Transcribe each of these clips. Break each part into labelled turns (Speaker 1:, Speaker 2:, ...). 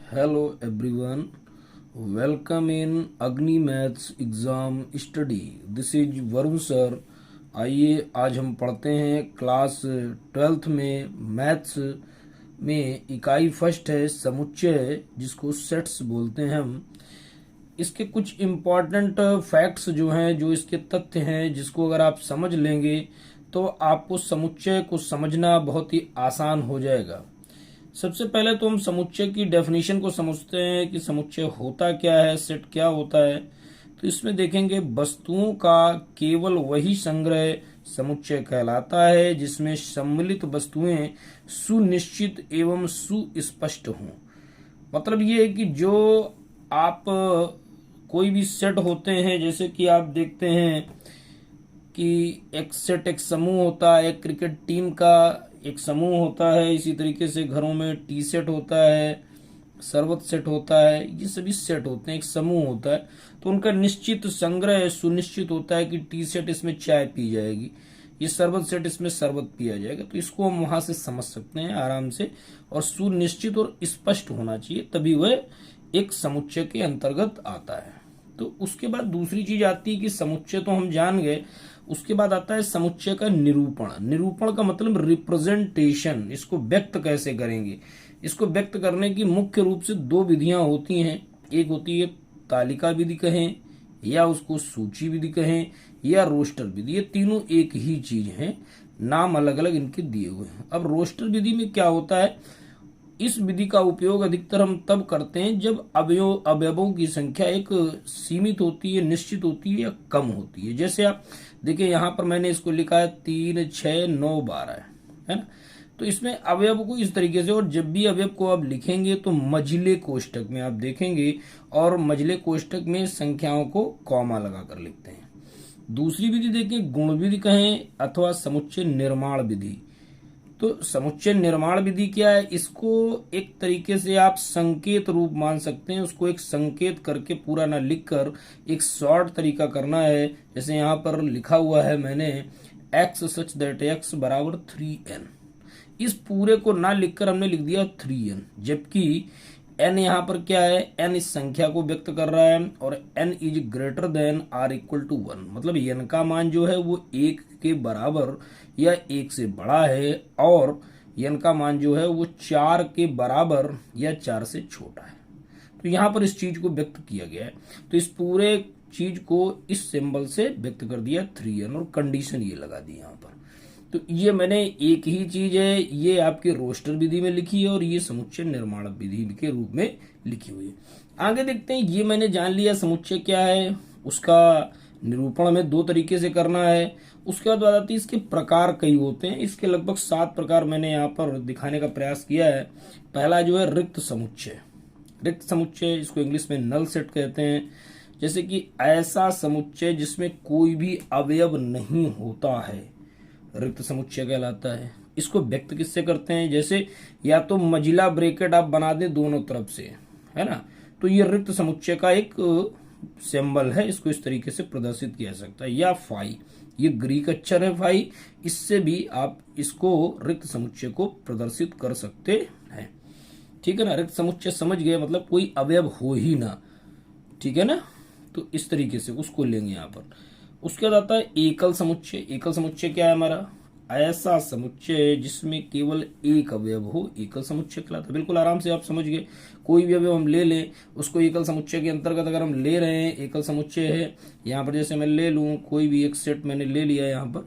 Speaker 1: Hello everyone, welcome in Agni Maths exam study. This is Varun sir. आइए आज हम पढ़ते हैं क्लास 12th में मैथ्स में इकाई फर्स्ट है समुच्चय, जिसको सेट्स बोलते हैं हम. इसके कुछ इम्पॉर्टेंट फैक्ट्स जो हैं, जो इसके तथ्य हैं, जिसको अगर आप समझ लेंगे तो आपको समुच्चय को समझना बहुत ही आसान हो जाएगा. सबसे पहले तो हम समुच्चय की डेफिनेशन को समझते हैं कि समुच्चय होता क्या है, सेट क्या होता है. तो इसमें देखेंगे वस्तुओं का केवल वही संग्रह समुच्चय कहलाता है जिसमें सम्मिलित वस्तुएं सुनिश्चित एवं सुस्पष्ट हों. मतलब ये है कि जो आप कोई भी सेट होते हैं, जैसे कि आप देखते हैं कि एक सेट एक समूह होता है, एक क्रिकेट टीम का एक समूह होता है. इसी तरीके से घरों में टी सेट होता है, शरबत सेट होता है. ये सभी सेट होते हैं, एक समूह होता है. तो उनका निश्चित संग्रह सुनिश्चित होता है कि टी सेट इसमें चाय पी जाएगी, ये शरबत सेट इसमें शरबत पिया जाएगा. तो इसको हम वहां से समझ सकते हैं आराम से. और सुनिश्चित और स्पष्ट होना चाहिए, तभी वह एक समुच्चय के अंतर्गत आता है. तो उसके बाद दूसरी चीज आती है कि समुच्चय तो हम जान गए. उसके बाद आता है समुच्चय का निरूपण. निरूपण का मतलब रिप्रेजेंटेशन. इसको व्यक्त कैसे करेंगे. इसको व्यक्त करने की मुख्य रूप से दो विधियां होती हैं. एक होती है तालिका विधि कहें, या उसको सूची विधि कहें, या रोस्टर विधि. ये तीनों एक ही चीज है, नाम अलग अलग इनके दिए हुए हैं. अब रोस्टर विधि में क्या होता है, इस विधि का उपयोग अधिकतर हम तब करते हैं जब अवयवों की संख्या एक सीमित होती है, निश्चित होती है या कम होती है. जैसे आप देखिए यहाँ पर मैंने इसको लिखा है 3, 6, 9, 12 है ना. तो इसमें अवयव को इस तरीके से, और जब भी अवयव को आप लिखेंगे तो मझले कोष्टक में आप देखेंगे, और मझले कोष्टक में संख्याओं को कॉमा लगा कर लिखते हैं. दूसरी विधि देखें, गुण विधि कहें अथवा समुच्चय निर्माण विधि. तो समुच्चय निर्माण विधि क्या है, इसको एक तरीके से आप संकेत रूप मान सकते हैं. उसको एक संकेत करके पूरा ना लिखकर एक शॉर्ट तरीका करना है. जैसे यहाँ पर लिखा हुआ है मैंने x सच दैट x बराबर 3n. इस पूरे को ना लिखकर हमने लिख दिया 3n, जबकि n यहाँ पर क्या है, n इस संख्या को व्यक्त कर रहा है, और n is greater than or equal to 1. मतलब n का मान जो है वो 1 के बराबर या 1 से बड़ा है, और n का मान जो है वो 4 के बराबर या 4 से छोटा है. तो यहाँ पर इस चीज को व्यक्त किया गया है. तो इस पूरे चीज को इस सिंबल से व्यक्त कर दिया 3n, और कंडीशन ये लगा दी यहाँ पर. तो ये मैंने एक ही चीज है, ये आपके रोस्टर विधि में लिखी है, और ये समुच्चय निर्माण विधि के रूप में लिखी हुई है. आगे देखते हैं. ये मैंने जान लिया समुच्चय क्या है, उसका निरूपण हमें दो तरीके से करना है. उसके बाद आती है इसके प्रकार कई होते हैं. इसके लगभग 7 प्रकार मैंने यहाँ पर दिखाने का प्रयास किया है. पहला जो है रिक्त समुच्चय. रिक्त समुच्चय, इसको इंग्लिश में नल सेट कहते हैं. जैसे कि ऐसा समुच्चय जिसमें कोई भी अवयव नहीं होता है, रिक्त समुच्चय कहलाता है. इसको व्यक्त किससे करते हैं, जैसे या तो मझिला ब्रैकेट आप बना दें दोनों तरफ से, है ना, तो ये रिक्त समुच्चय का एक सिंबल है. इसको इस तरीके से प्रदर्शित किया जा सकता है. या फाई, ये ग्रीक अक्षर है फाई, इससे भी आप इसको रिक्त समुच्चय को प्रदर्शित कर सकते हैं. ठीक है ना. रिक्त समुच्चय समझ गए, मतलब कोई अवयव हो ही ना. ठीक है ना. तो इस तरीके से उसको लेंगे यहाँ पर. उसके बाद आता है एकल समुच्चय. एकल समुच्चय क्या है हमारा, ऐसा समुच्चय जिसमें केवल एक अवयव हो, एकल समुच्चय कहलाता है. बिल्कुल आराम से आप समझ गए. कोई भी अवयव हम ले लें, उसको एकल समुच्चय के अंतर्गत अगर हम ले रहे हैं, एकल समुच्चय है. यहाँ पर जैसे मैं ले लूं कोई भी एक सेट मैंने ले लिया, यहाँ पर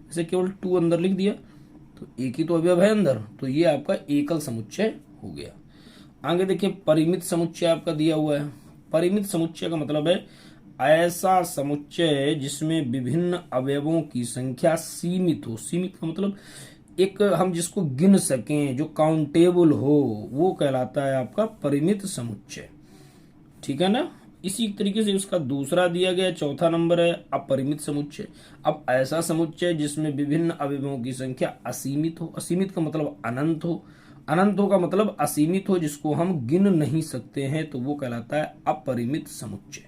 Speaker 1: जैसे केवल 2 अंदर लिख दिया, तो एक ही तो अवयव है अंदर, तो ये आपका एकल समुच्चय हो गया. आगे देखिए परिमित समुच्चय आपका दिया हुआ है. परिमित समुच्चय का मतलब है ऐसा समुच्चय जिसमें विभिन्न अवयवों की संख्या सीमित हो. सीमित का मतलब एक हम जिसको गिन सकें, जो काउंटेबल हो, वो कहलाता है आपका परिमित समुच्चय. ठीक है ना. इसी तरीके से उसका दूसरा दिया गया, चौथा नंबर है अपरिमित समुच्चय. अब ऐसा समुच्चय जिसमें विभिन्न अवयवों की संख्या असीमित हो. असीमित का मतलब अनंत हो. अनंत हो का मतलब असीमित हो, जिसको हम गिन नहीं सकते हैं, तो वो कहलाता है अपरिमित समुच्चय.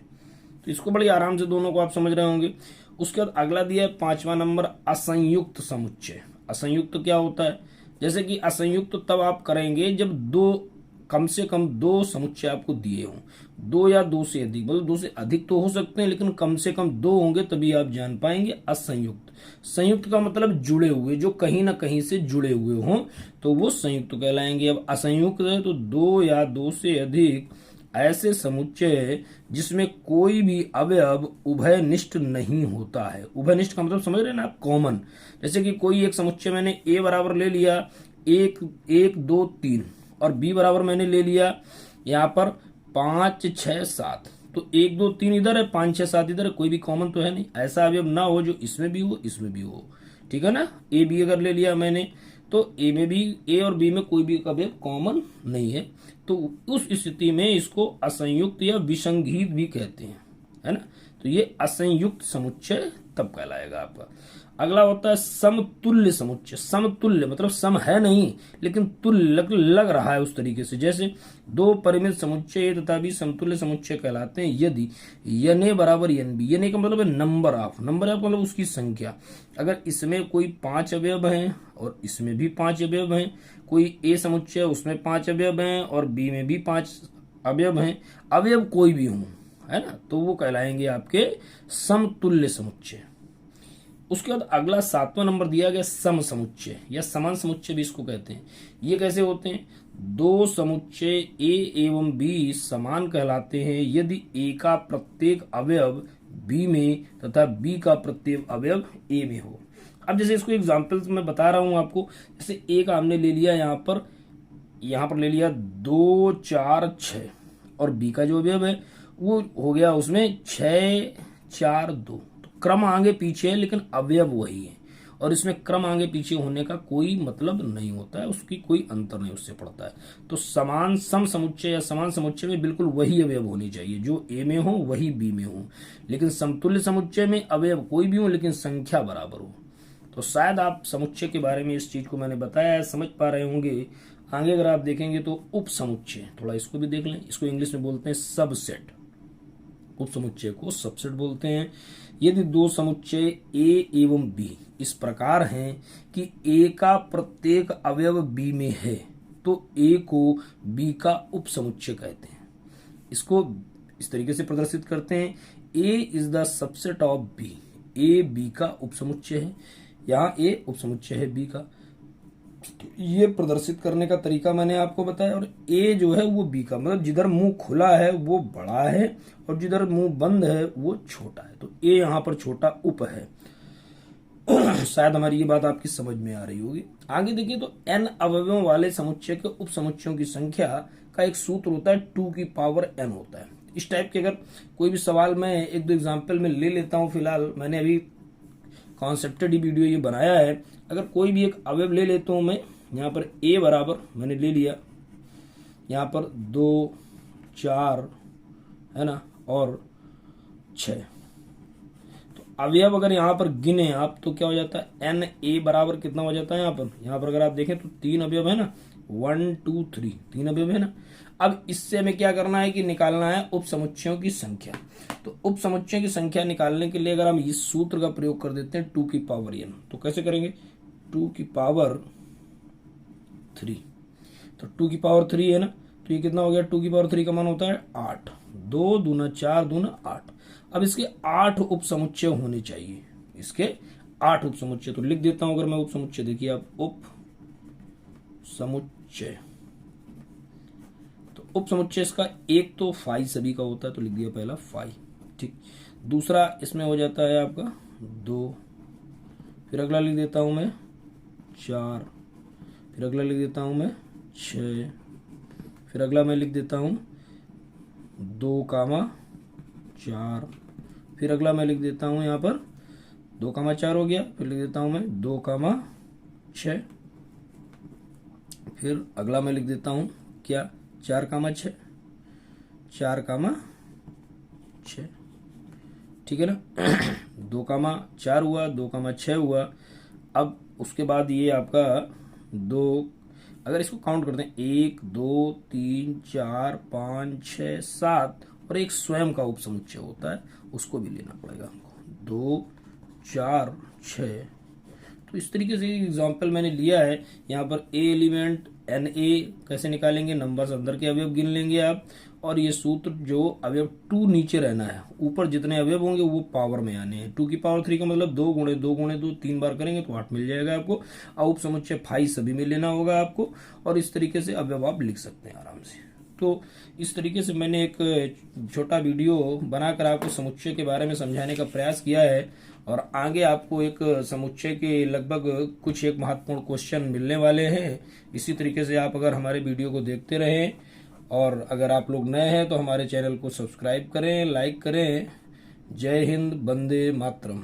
Speaker 1: तो इसको बड़ी आराम से दोनों को आप समझ रहे होंगे. उसके बाद अगला दिया है 5वां नंबर असंयुक्त समुच्चय. असंयुक्त क्या होता है, जैसे कि असंयुक्त तब आप करेंगे जब दो कम से कम दो समुच्चय आपको दिए हों, दो या दो से अधिक, मतलब दो से अधिक तो हो सकते हैं लेकिन कम से कम दो होंगे तभी आप जान पाएंगे असंयुक्त। संयुक्त का मतलब जुड़े हुए, जो कहीं ना कहीं से जुड़े हुए हों तो वो संयुक्त कहलाएंगे। अब असंयुक्त है तो दो या दो से अधिक ऐसे समुच्चय जिसमें कोई भी अवयव उभयनिष्ठ नहीं होता है। उभयनिष्ठ का मतलब समझ रहे हैं ना आप, कॉमन। जैसे कि कोई एक समुच्चय मैंने ए बराबर ले लिया, एक एक दो तीन, और बी बराबर मैंने ले लिया यहाँ पर 5 6 7, तो 1 2 3 इधर है, 5 6 7 इधर है, कोई भी कॉमन तो है नहीं। ऐसा अवयव ना हो जो इसमें भी हो इसमें भी हो, ठीक है ना। ए बी अगर ले लिया मैंने तो ए में भी, ए और बी में कोई भी अवयव कॉमन नहीं है, तो उस स्थिति में इसको असंयुक्त या विसंगीत भी कहते हैं, है ना। तो ये असंयुक्त समुच्चय तब कहलाएगा आपका। अगला होता है समतुल्य समुच्चय। समतुल्य मतलब सम है नहीं लेकिन तुल्य लग रहा है उस तरीके से, जैसे दो परिमित समुच्चय तथा भी समतुल्य समुच्चय कहलाते हैं यदि यन बराबर यन बी। यन का मतलब है नंबर ऑफ, नंबर ऑफ मतलब उसकी संख्या। अगर इसमें कोई 5 अवयव हैं और इसमें भी 5 अवयव हैं, कोई ए समुच्चय उसमें 5 अवयव हैं और बी में भी 5 अवयव हैं, अवयव कोई भी हों, है ना, तो वो कहलाएंगे आपके समतुल्य समुच्चय। उसके बाद अगला 7वां नंबर दिया गया सम समुच्चय या समान समुच्चय भी इसको कहते हैं। ये कैसे होते हैं? दो समुच्चय ए एवं बी समान कहलाते हैं यदि ए का प्रत्येक अवयव बी में तथा बी का प्रत्येक अवयव ए में हो। अब जैसे इसको एग्जाम्पल्स मैं बता रहा हूं आपको, जैसे ए का हमने ले लिया यहाँ पर ले लिया 2 4 6, और बी का जो अवयव है वो हो गया उसमें 6 4 2। क्रम आगे पीछे है लेकिन अवयव वही है, और इसमें क्रम आगे पीछे होने का कोई मतलब नहीं होता है, उसकी कोई अंतर नहीं उससे पड़ता है। तो समान सम समुच्चय या समान समुच्चय में बिल्कुल वही अवयव होनी चाहिए, जो ए में हो वही बी में हो। लेकिन समतुल्य समुच्चय में अवयव कोई भी हो लेकिन संख्या बराबर हो। तो शायद आप समुच्चय के बारे में इस चीज को मैंने बताया है, समझ पा रहे होंगे। आगे अगर आप देखेंगे तो उप समुच्चय, थोड़ा इसको भी देख लें। इसको इंग्लिश में बोलते हैं सबसेट। उप समुच्चय को सबसेट बोलते हैं। यदि दो समुच्चय ए एवं बी इस प्रकार हैं कि ए का प्रत्येक अवयव बी में है तो ए को बी का उप समुच्चय कहते हैं। इसको इस तरीके से प्रदर्शित करते हैं, A is the subset of B. A B का उप समुच्चय है, यहाँ ए उप समुच्चय है बी का। तो ये प्रदर्शित करने का तरीका मैंने आपको बताया। और ए जो है वो बी का, मतलब जिधर मुंह खुला है वो बड़ा है और जिधर मुंह बंद है वो छोटा है, तो ए यहाँ पर छोटा उप है। शायद हमारी ये बात आपकी समझ में आ रही होगी। आगे देखिए तो एन अवयवों वाले समुच्चय के उप समुच्चयों की संख्या का एक सूत्र होता है 2 की पावर n होता है। इस टाइप के अगर कोई भी सवाल मैं एक दो एग्जाम्पल में ले लेता हूँ, फिलहाल मैंने अभी कॉन्सेप्टेड वीडियो ये बनाया है। अगर कोई भी एक अवयव ले लेता हूं मैं, यहाँ पर a बराबर मैंने ले लिया, यहाँ पर 2 4 है ना और 6, तो अवयव अगर यहाँ पर गिने आप तो क्या हो जाता है, एन ए बराबर कितना हो जाता है यहाँ पर अगर आप देखें तो 3 अवयव है ना, 1 2 3, 3 अवयव है ना। अब इससे हमें क्या करना है कि निकालना है उप समुच्चयों की संख्या। तो उप समुच्चयों की संख्या निकालने के लिए अगर हम इस सूत्र का प्रयोग कर देते हैं 2 की पावर n, तो कैसे करेंगे, 2 की पावर 3, तो 2 की पावर 3 है ना, तो ये कितना हो गया, 2 की पावर 3 का मान होता है 8, 2 दूना 4 दूना 8। अब इसके 8 उप समुच्चय होने चाहिए, इसके 8 उप समुच्चय। तो लिख देता हूं अगर मैं उप समुच्चय, देखिए आप उप समुच्चय, तो उप समुच्चय इसका एक तो फाई सभी का होता है, तो लिख दिया पहला फाई, ठीक। दूसरा इसमें हो जाता है आपका 2, फिर अगला लिख देता हूं मैं 4, फिर अगला लिख देता हूं मैं 6, फिर अगला मैं लिख देता हूं 2 कामा 4, फिर अगला मैं लिख देता हूं यहाँ पर 2 कामा 4 हो गया, फिर लिख देता हूं मैं 2 कामा 6, फिर अगला मैं लिख देता हूं क्या 4 कामा 6, 4 कामा 6, ठीक है ना। 2 कामा 4 हुआ, 2 कामा 6 हुआ। अब उसके बाद ये आपका 2, अगर इसको काउंट करते हैं 1 2 3 4 5 6 7, और एक स्वयं का उप समुच्चय होता है उसको भी लेना पड़ेगा हमको, 2 4 6। तो इस तरीके से एग्जाम्पल मैंने लिया है। यहाँ पर ए एलिमेंट Na कैसे निकालेंगे, नंबर्स अंदर के अवयव गिन लेंगे आप, और ये सूत्र जो अवयव 2 नीचे रहना है, ऊपर जितने अवयव होंगे वो पावर में आने हैं। 2 की पावर 3 का मतलब 2 गुणे 2 गुणे 2, 3 बार करेंगे तो 8 मिल जाएगा आपको। उप समुच्चय फाई सभी में लेना होगा आपको, और इस तरीके से अवयव आप लिख सकते हैं आराम से। तो इस तरीके से मैंने एक छोटा वीडियो बनाकर आपको समुच्चय के बारे में समझाने का प्रयास किया है, और आगे आपको एक समुच्चय के लगभग कुछ एक महत्वपूर्ण क्वेश्चन मिलने वाले हैं। इसी तरीके से आप अगर हमारे वीडियो को देखते रहें, और अगर आप लोग नए हैं तो हमारे चैनल को सब्सक्राइब करें, लाइक करें। जय हिंद, वंदे मातरम।